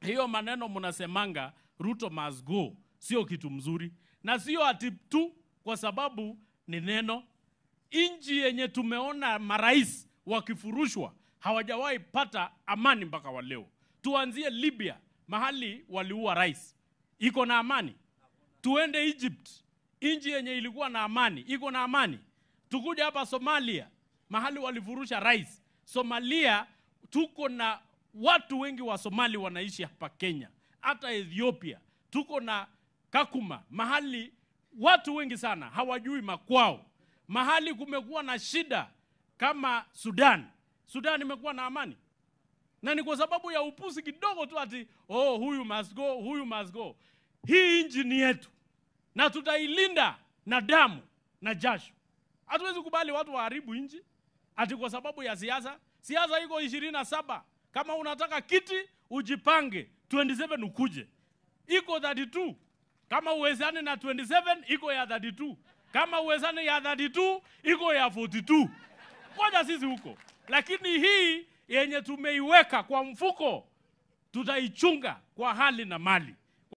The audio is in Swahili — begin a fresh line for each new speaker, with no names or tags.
hiyo maneno mnasemanga Ruto must go sio kitu mzuri, na sio ati tu kwa sababu ni neno. Inji yenye tumeona marais wakifurushwa hawajawahi pata amani mpaka wa leo. Tuanzie Libya, mahali waliua rais, iko na amani. Tuende Egypt, inji yenye ilikuwa na amani, iko na amani. Tukuja hapa Somalia, mahali walifurusha rais. Somalia, tuko na watu wengi wa Somali wanaishi hapa Kenya. Hata Ethiopia, tuko na Kakuma, mahali watu wengi sana hawajui makwao. Mahali kumekuwa na shida kama Sudan. Sudan imekuwa na amani. Na ni kwa sababu ya upuzi kidogo tu ati, oh, huyu must go, huyu must go. Hii nchi ni yetu. Na tutailinda na damu na jasho. Hatuwezi kubali watu waharibu nchi ati kwa sababu ya siasa. Siasa iko 27. Kama unataka kiti, ujipange. 27 ukuje. Iko 32. Kama uwezane na 27, iko ya 32. Kama uwezane ya 32, iko ya 42. Ngoja sisi huko. Lakini hii yenye tumeiweka kwa mfuko, tutaichunga kwa hali na mali.